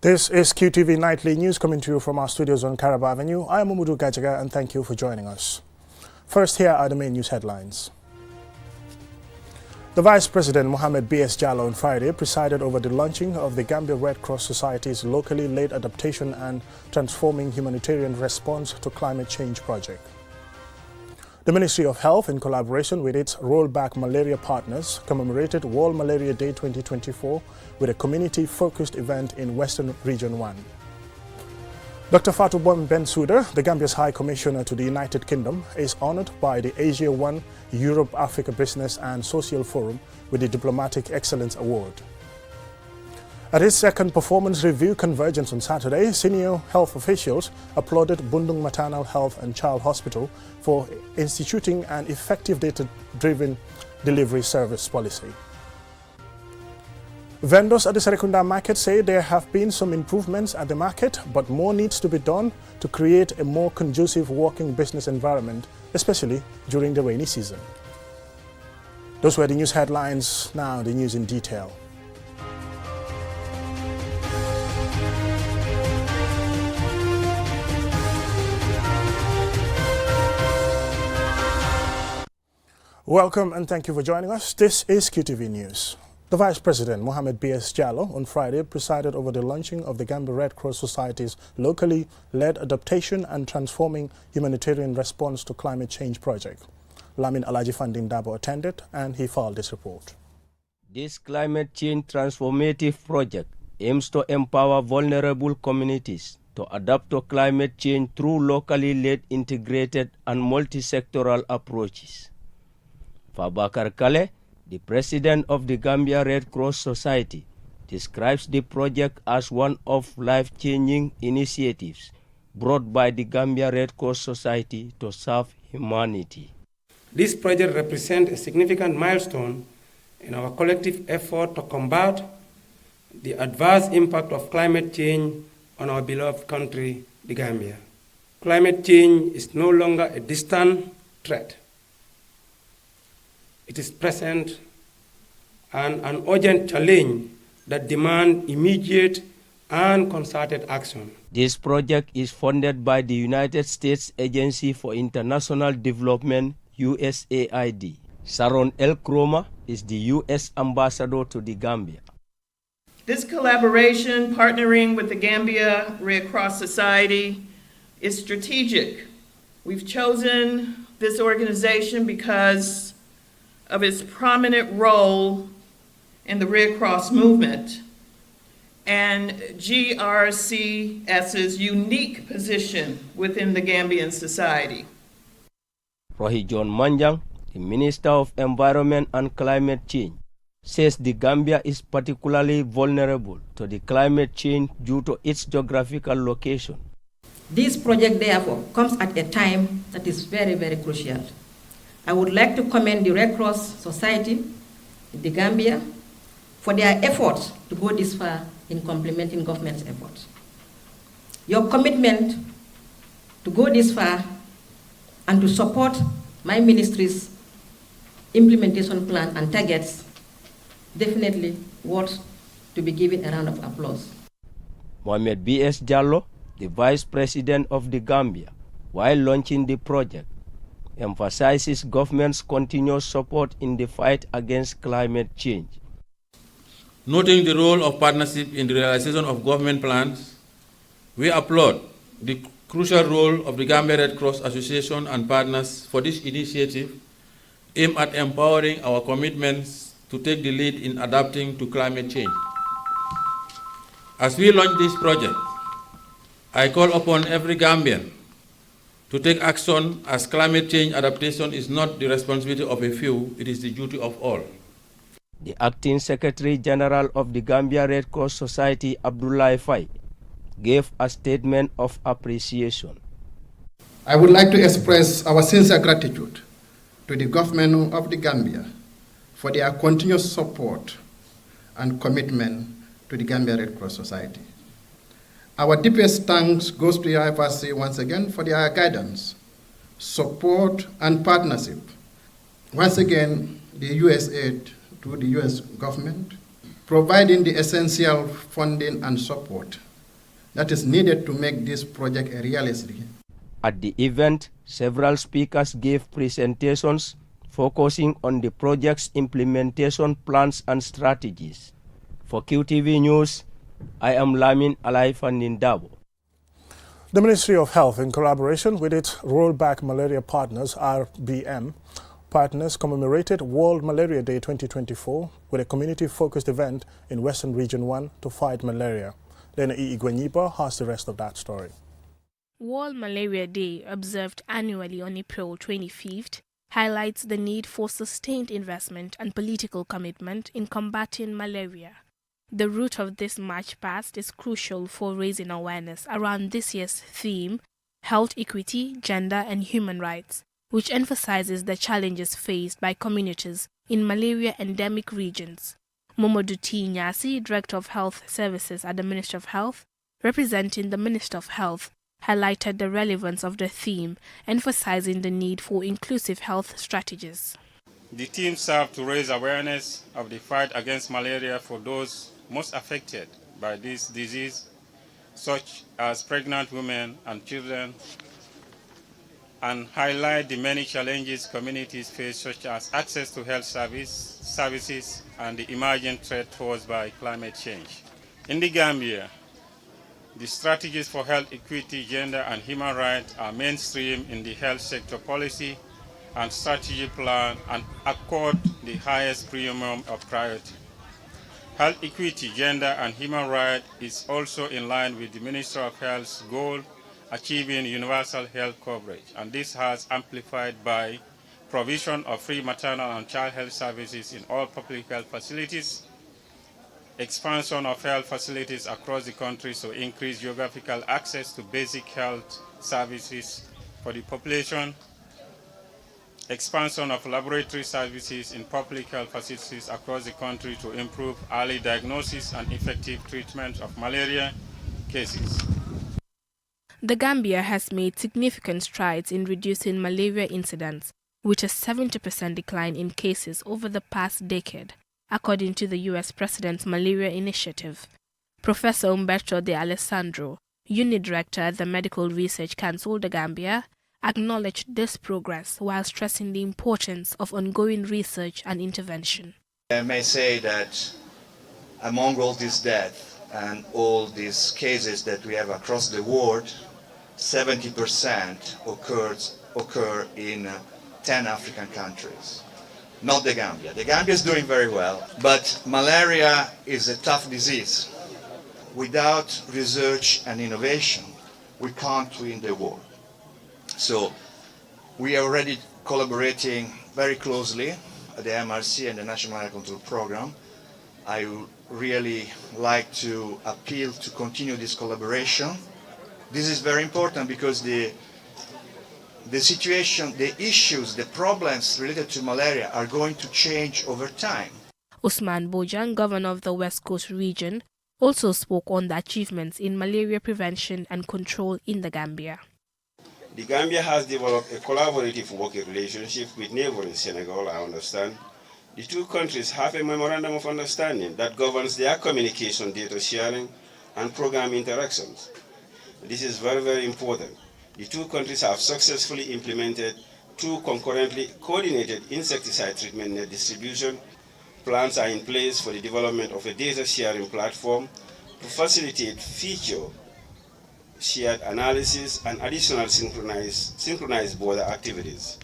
This is QTV Nightly News coming to you from our studios on Caraba Avenue. I am Umudu Gajaga and thank you for joining us. First, here are the main news headlines. The Vice President Mohamed B.S. Jallow on Friday presided over the launching of the Gambia Red Cross Society's locally led adaptation and transforming humanitarian response to climate change project. The Ministry of Health, in collaboration with its Rollback Malaria partners, commemorated World Malaria Day 2024 with a community-focused event in Western Region 1. Dr. Fatou Bensouda, the Gambia's High Commissioner to the United Kingdom, is honored by the Asia 1 Europe-Africa Business and Social Forum with the Diplomatic Excellence Award. At his second performance review convergence on Saturday, senior health officials applauded Bundung Maternal Health and Child Hospital for instituting an effective data-driven delivery service policy. Vendors at the Serekunda market say there have been some improvements at the market, but more needs to be done to create a more conducive working business environment, especially during the rainy season. Those were the news headlines. Now the news in detail. Welcome and thank you for joining us. This is QTV News. The Vice President, Mohamed B.S. Jallow, on Friday presided over the launching of the Gambia Red Cross Society's locally led adaptation and transforming humanitarian response to climate change project. Lamin Alaji Fandin Dabo attended and he filed this report. This climate change transformative project aims to empower vulnerable communities to adapt to climate change through locally led integrated and multi-sectoral approaches. Fabakar Kale, the president of the Gambia Red Cross Society, describes the project as one of life-changing initiatives brought by the Gambia Red Cross Society to serve humanity. This project represents a significant milestone in our collective effort to combat the adverse impact of climate change on our beloved country, the Gambia. Climate change is no longer a distant threat. It is present and an urgent challenge that demands immediate and concerted action. This project is funded by the United States Agency for International Development, USAID. Sharon L. Cromer is the U.S. ambassador to the Gambia. This collaboration, partnering with the Gambia Red Cross Society, is strategic. We've chosen this organization because of its prominent role in the Red Cross movement and GRCS's unique position within the Gambian society. Rohi John Manjang, the Minister of Environment and Climate Change, says the Gambia is particularly vulnerable to the climate change due to its geographical location. This project, therefore, comes at a time that is very, very crucial. I would like to commend the Red Cross Society in the Gambia for their efforts to go this far in complementing government's efforts. Your commitment to go this far and to support my ministry's implementation plan and targets definitely worth to be given a round of applause. Mohamed B.S. Jallow, the Vice President of the Gambia, while launching the project, emphasizes government's continuous support in the fight against climate change. Noting the role of partnership in the realization of government plans, we applaud the crucial role of the Gambia Red Cross Association and partners for this initiative aimed at empowering our commitments to take the lead in adapting to climate change. As we launch this project, I call upon every Gambian to take action, as climate change adaptation is not the responsibility of a few, it is the duty of all. The Acting Secretary General of the Gambia Red Cross Society, Abdullah Fai, gave a statement of appreciation. I would like to express our sincere gratitude to the government of the Gambia for their continuous support and commitment to the Gambia Red Cross Society. Our deepest thanks goes to your FRC once again for their guidance, support, and partnership. Once again, the USAID to the US government, providing the essential funding and support that is needed to make this project a reality. At the event, several speakers gave presentations focusing on the project's implementation plans and strategies. For QTV News, I am Lamin Alaifandindabo. The Ministry of Health, in collaboration with its rollback malaria partners, RBM partners, commemorated World Malaria Day 2024 with a community-focused event in Western Region 1 to fight malaria. Lena Igwenyiba has the rest of that story. World Malaria Day, observed annually on April 25th, highlights the need for sustained investment and political commitment in combating malaria. The root of this March past is crucial for raising awareness around this year's theme, Health Equity, Gender and Human Rights, which emphasizes the challenges faced by communities in malaria endemic regions. Momodu T. Nyasi, Director of Health Services at the Ministry of Health, representing the Minister of Health, highlighted the relevance of the theme, emphasizing the need for inclusive health strategies. The theme served to raise awareness of the fight against malaria for those most affected by this disease, such as pregnant women and children, and highlight the many challenges communities face, such as access to health services and the emerging threat posed by climate change. In the Gambia, the strategies for health equity, gender and human rights are mainstream in the health sector policy and strategy plan and accord the highest premium of priority. Health equity, gender and human rights is also in line with the Ministry of Health's goal, achieving universal health coverage, and this has amplified by provision of free maternal and child health services in all public health facilities, expansion of health facilities across the country to increase geographical access to basic health services for the population, expansion of laboratory services in public health facilities across the country to improve early diagnosis and effective treatment of malaria cases. The Gambia has made significant strides in reducing malaria incidents, with a 70% decline in cases over the past decade, according to the U.S. President's Malaria Initiative. Professor Umberto de Alessandro, Unit Director at the Medical Research Council, the Gambia, acknowledged this progress while stressing the importance of ongoing research and intervention. I may say that among all these deaths and all these cases that we have across the world, 70% occur in 10 African countries, not the Gambia. The Gambia is doing very well, but malaria is a tough disease. Without research and innovation, we can't win the war. So we are already collaborating very closely at the MRC and the National Malaria Control Program. I would really like to appeal to continue this collaboration. This is very important because the situation, the issues, the problems related to malaria are going to change over time. Usman Bojang, Governor of the West Coast region, also spoke on the achievements in malaria prevention and control in the Gambia. The Gambia has developed a collaborative working relationship with neighboring Senegal, I understand. The two countries have a memorandum of understanding that governs their communication, data sharing, and program interactions. This is very, very important. The two countries have successfully implemented two concurrently coordinated insecticide treatment net distribution. Plans are in place for the development of a data sharing platform to facilitate future shared analysis and additional synchronized border activities.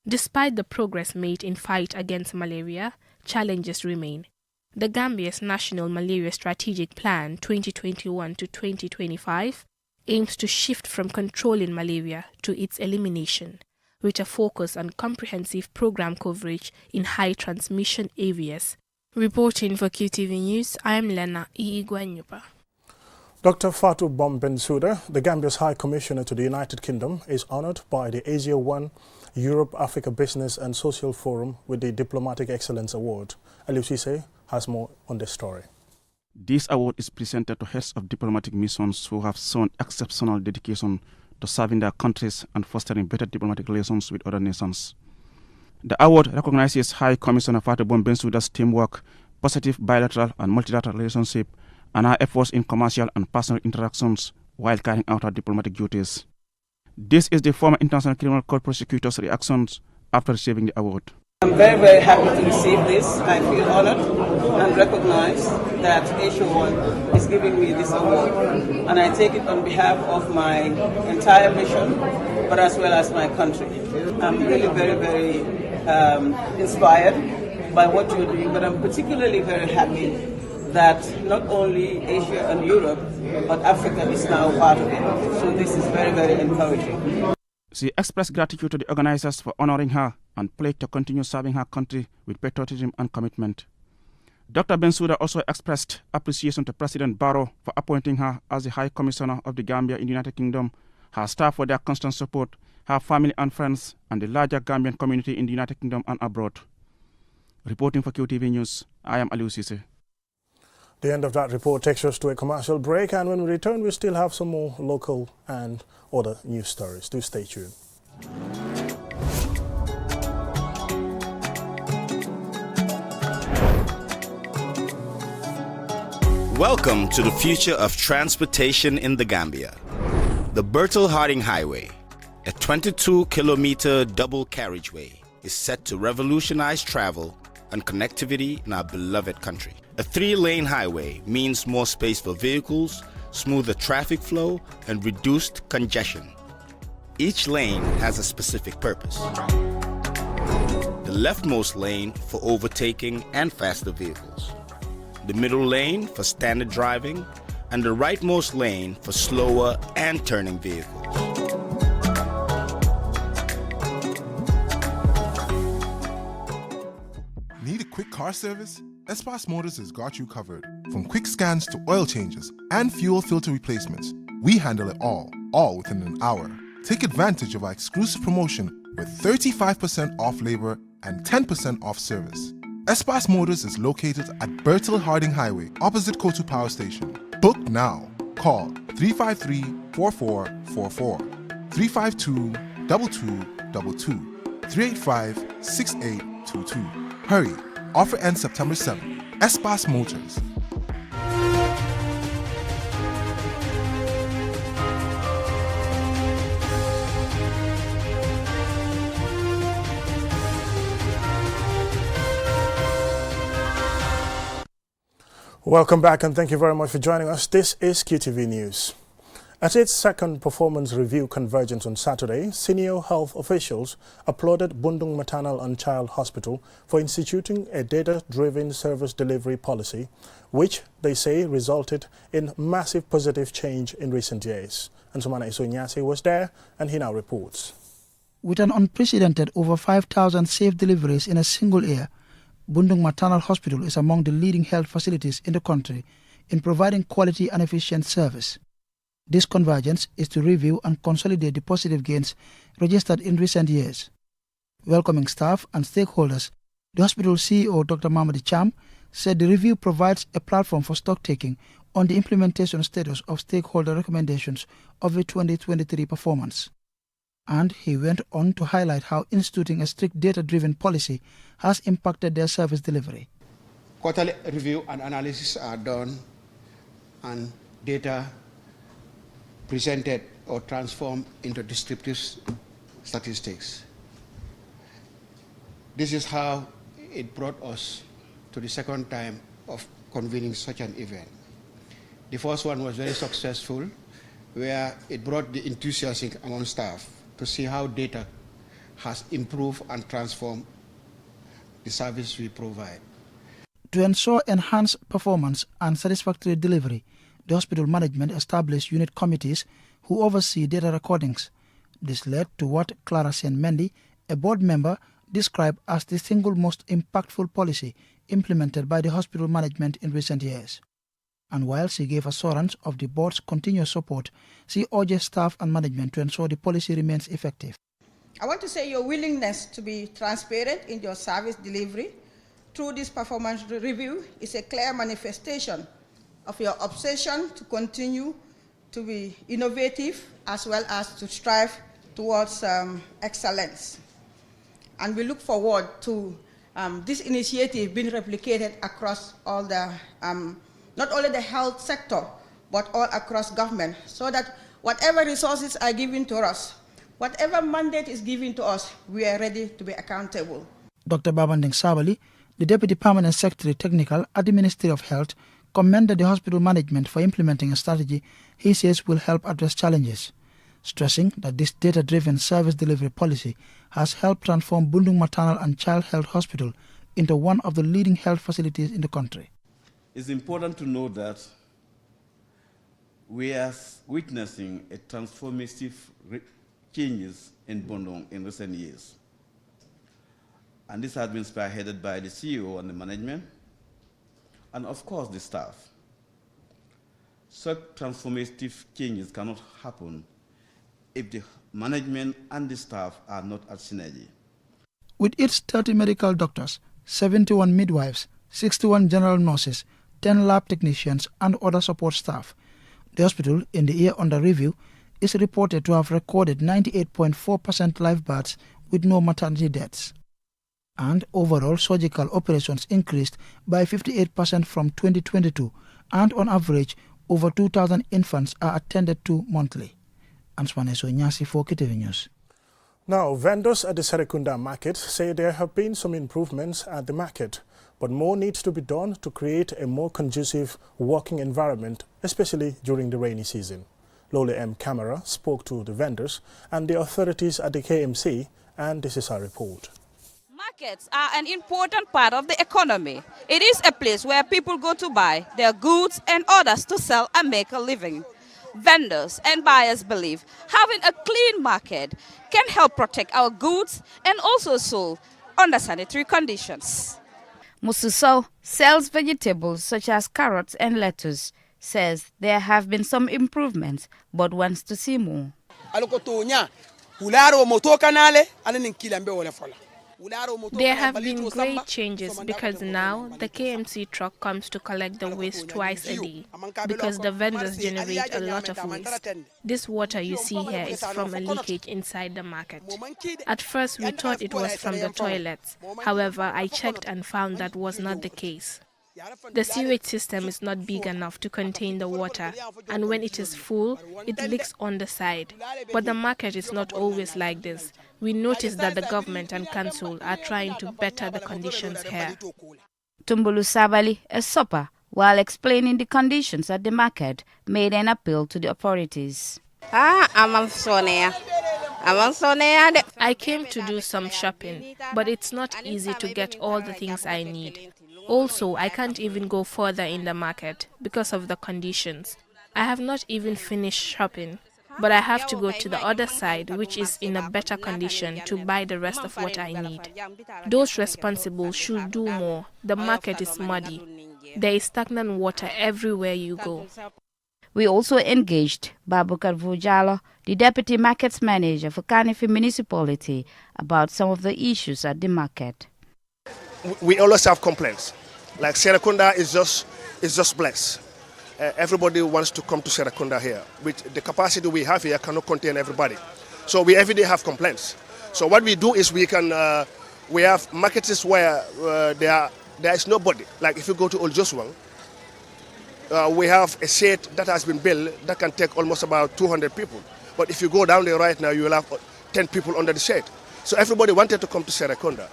Despite the progress made in fight against malaria, challenges remain. The Gambia's National Malaria Strategic Plan 2021 to 2025 aims to shift from controlling malaria to its elimination, with a focus on comprehensive program coverage in high transmission areas. Reporting for QTV News, I am Lena Igwenyiba. Dr. Fatou Bensouda, the Gambia's High Commissioner to the United Kingdom, is honored by the Asia 1 Europe-Africa Business and Social Forum with the Diplomatic Excellence Award. Aliou Cisse has more on this story. This award is presented to heads of diplomatic missions who have shown exceptional dedication to serving their countries and fostering better diplomatic relations with other nations. The award recognizes High Commissioner Fatou Bensouda's teamwork, positive bilateral and multilateral relationship, and her efforts in commercial and personal interactions while carrying out her diplomatic duties. This is the former International Criminal Court prosecutor's reactions after receiving the award. I'm very, very happy to receive this. I feel honored and recognize that Asia One is giving me this award. And I take it on behalf of my entire mission, but as well as my country. I'm really very, very inspired by what you're doing, but I'm particularly very happy that not only Asia and Europe, but Africa is now part of it. So this is very, very encouraging. She expressed gratitude to the organizers for honoring her and pledged to continue serving her country with patriotism and commitment. Dr. Bensouda also expressed appreciation to President Barrow for appointing her as the High Commissioner of the Gambia in the United Kingdom, her staff for their constant support, her family and friends, and the larger Gambian community in the United Kingdom and abroad. Reporting for QTV News, I am Aliou Cisse. The end of that report takes us to a commercial break, and when we return, we still have some more local and other news stories. Do stay tuned. Welcome to the future of transportation in the Gambia. The Bertel-Harding Highway, a 22-kilometer double carriageway, is set to revolutionize travel and connectivity in our beloved country. A 3-lane highway means more space for vehicles, smoother traffic flow, and reduced congestion. Each lane has a specific purpose. The leftmost lane for overtaking and faster vehicles, the middle lane for standard driving, and the rightmost lane for slower and turning vehicles. Need a quick car service? Espas Motors has got you covered. From quick scans to oil changes and fuel filter replacements, we handle it all within an hour. Take advantage of our exclusive promotion with 35% off labor and 10% off service. Espas Motors is located at Bertel-Harding Highway, opposite Kotu Power Station. Book now. Call 353-4444, 352-2222, 385-6822. Hurry. Offer ends September 7th. Espas Motors. Welcome back, and thank you very much for joining us. This is QTV News. At its second performance review convergence on Saturday, senior health officials applauded Bundung Maternal and Child Hospital for instituting a data-driven service delivery policy, which they say resulted in massive positive change in recent years. And Sumana Isunyasi was there, and he now reports. With an unprecedented over 5,000 safe deliveries in a single year, Bundung Maternal Hospital is among the leading health facilities in the country in providing quality and efficient service. This convergence is to review and consolidate the positive gains registered in recent years. Welcoming staff and stakeholders, the hospital CEO Dr. Mamadi Cham said the review provides a platform for stock-taking on the implementation status of stakeholder recommendations of the 2023 performance. And he went on to highlight how instituting a strict data-driven policy has impacted their service delivery. Quarterly review and analysis are done and data presented or transformed into descriptive statistics. This is how it brought us to the second time of convening such an event. The first one was very successful, where it brought the enthusiasm among staff to see how data has improved and transformed the service we provide. To ensure enhanced performance and satisfactory delivery, the hospital management established unit committees who oversee data recordings. This led to what Clara Sen Mendy, a board member, described as the single most impactful policy implemented by the hospital management in recent years. And while she gave assurance of the board's continuous support, she urged staff and management to ensure the policy remains effective. I want to say your willingness to be transparent in your service delivery through this performance review is a clear manifestation of your obsession to continue to be innovative as well as to strive towards excellence. And we look forward to this initiative being replicated across all the not only the health sector, but all across government, so that whatever resources are given to us, whatever mandate is given to us, we are ready to be accountable. Dr. Babandeng Sabali, the Deputy Permanent Secretary Technical at the Ministry of Health, commended the hospital management for implementing a strategy he says will help address challenges, stressing that this data-driven service delivery policy has helped transform Bundung Maternal and Child Health Hospital into one of the leading health facilities in the country. It's important to know that we are witnessing a transformative changes in Bundung in recent years. And this has been spearheaded by the CEO and the management, and of course the staff. Such transformative changes cannot happen if the management and the staff are not at synergy. With its 30 medical doctors, 71 midwives, 61 general nurses, 10 lab technicians and other support staff, the hospital in the year under review is reported to have recorded 98.4% live births with no maternity deaths. And overall surgical operations increased by 58% from 2022, and on average, over 2,000 infants are attended to monthly. Answaneso Nyasi for KTV News. Now, vendors at the Serekunda market say there have been some improvements at the market, but more needs to be done to create a more conducive working environment, especially during the rainy season. Lole M. Camara spoke to the vendors and the authorities at the KMC, and this is our report. Markets are an important part of the economy. It is a place where people go to buy their goods and others to sell and make a living. Vendors and buyers believe having a clean market can help protect our goods and also sold under sanitary conditions. Mususo sells vegetables such as carrots and lettuce, says there have been some improvements but wants to see more. There have been great changes because now the KMC truck comes to collect the waste twice a day because the vendors generate a lot of waste. This water you see here is from a leakage inside the market. At first we thought it was from the toilets. However, I checked and found that was not the case. The sewage system is not big enough to contain the water, and when it is full, it leaks on the side. But the market is not always like this. We notice that the government and council are trying to better the conditions here. Tumbulu Sabali, a shopper, while explaining the conditions at the market, made an appeal to the authorities. I came to do some shopping, but it's not easy to get all the things I need. Also, I can't even go further in the market because of the conditions. I have not even finished shopping, but I have to go to the other side, which is in a better condition, to buy the rest of what I need. Those responsible should do more. The market is muddy. There is stagnant water everywhere you go. We also engaged Babukar Vujalo, the Deputy Markets Manager for Kanifi Municipality, about some of the issues at the market. We always have complaints. Like Serekunda is just blessed. Everybody wants to come to Serekunda here. With the capacity we have here cannot contain everybody. So we every day have complaints. So what we do is we have markets where there is nobody. Like if you go to Old Joswang, we have a shed that has been built that can take almost about 200 people. But if you go down there right now, you will have 10 people under the shed. So everybody wanted to come to Serekunda.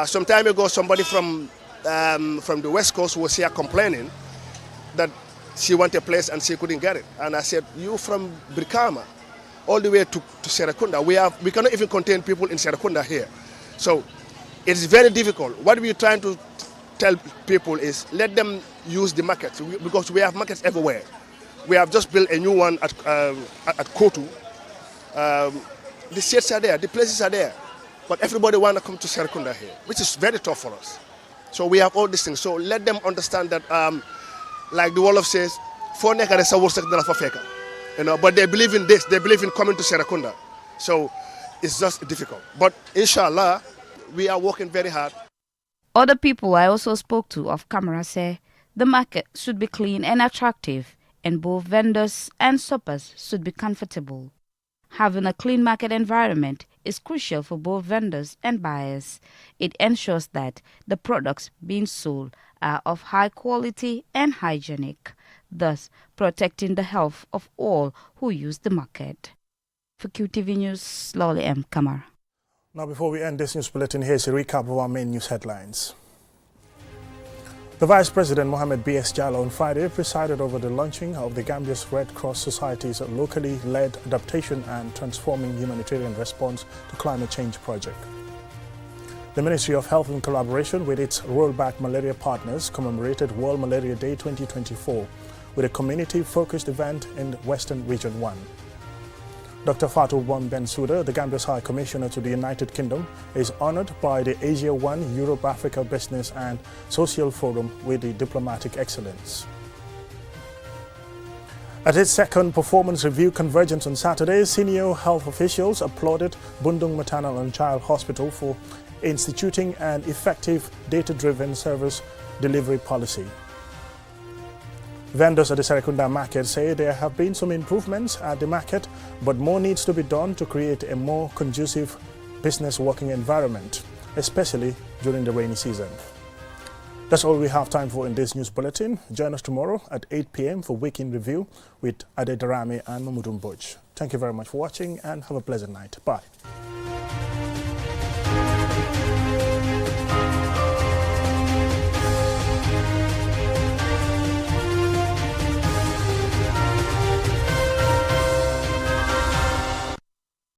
Some time ago, somebody from the West Coast was here complaining that she wanted a place and she couldn't get it. And I said, you from Brikama, all the way to Serekunda, we cannot even contain people in Serekunda here. So it's very difficult. What we're trying to tell people is let them use the markets because we have markets everywhere. We have just built a new one at Kotu. The sheds are there, the places are there. But everybody want to come to Serekunda here, which is very tough for us. So we have all these things. So let them understand that, like the Wolof says, but they believe in this. They believe in coming to Serekunda. So it's just difficult. But inshallah, we are working very hard. Other people I also spoke to off camera say the market should be clean and attractive, and both vendors and shoppers should be comfortable. Having a clean market environment is crucial for both vendors and buyers. It ensures that the products being sold are of high quality and hygienic, thus protecting the health of all who use the market. For QTV News, Lolly M. Kamar. Now, before we end this news bulletin, here's a recap of our main news headlines. The Vice President Mohamed B.S. Jallow on Friday presided over the launching of the Gambia's Red Cross Society's locally led adaptation and transforming humanitarian response to climate change project. The Ministry of Health, in collaboration with its rollback malaria partners, commemorated World Malaria Day 2024 with a community-focused event in Western Region 1. Dr. Fatou Bensouda, the Gambia's High Commissioner to the United Kingdom, is honored by the Asia 1 Europe-Africa Business and Social Forum with the Diplomatic Excellence. At its second performance review convergence on Saturday, senior health officials applauded Bundung Maternal and Child Hospital for instituting an effective data-driven service delivery policy. Vendors at the Serekunda market say there have been some improvements at the market, but more needs to be done to create a more conducive business working environment, especially during the rainy season. That's all we have time for in this news bulletin. Join us tomorrow at 8 p.m. for Week in Review with Ade Darame and Mamudum Boj. Thank you very much for watching and have a pleasant night. Bye.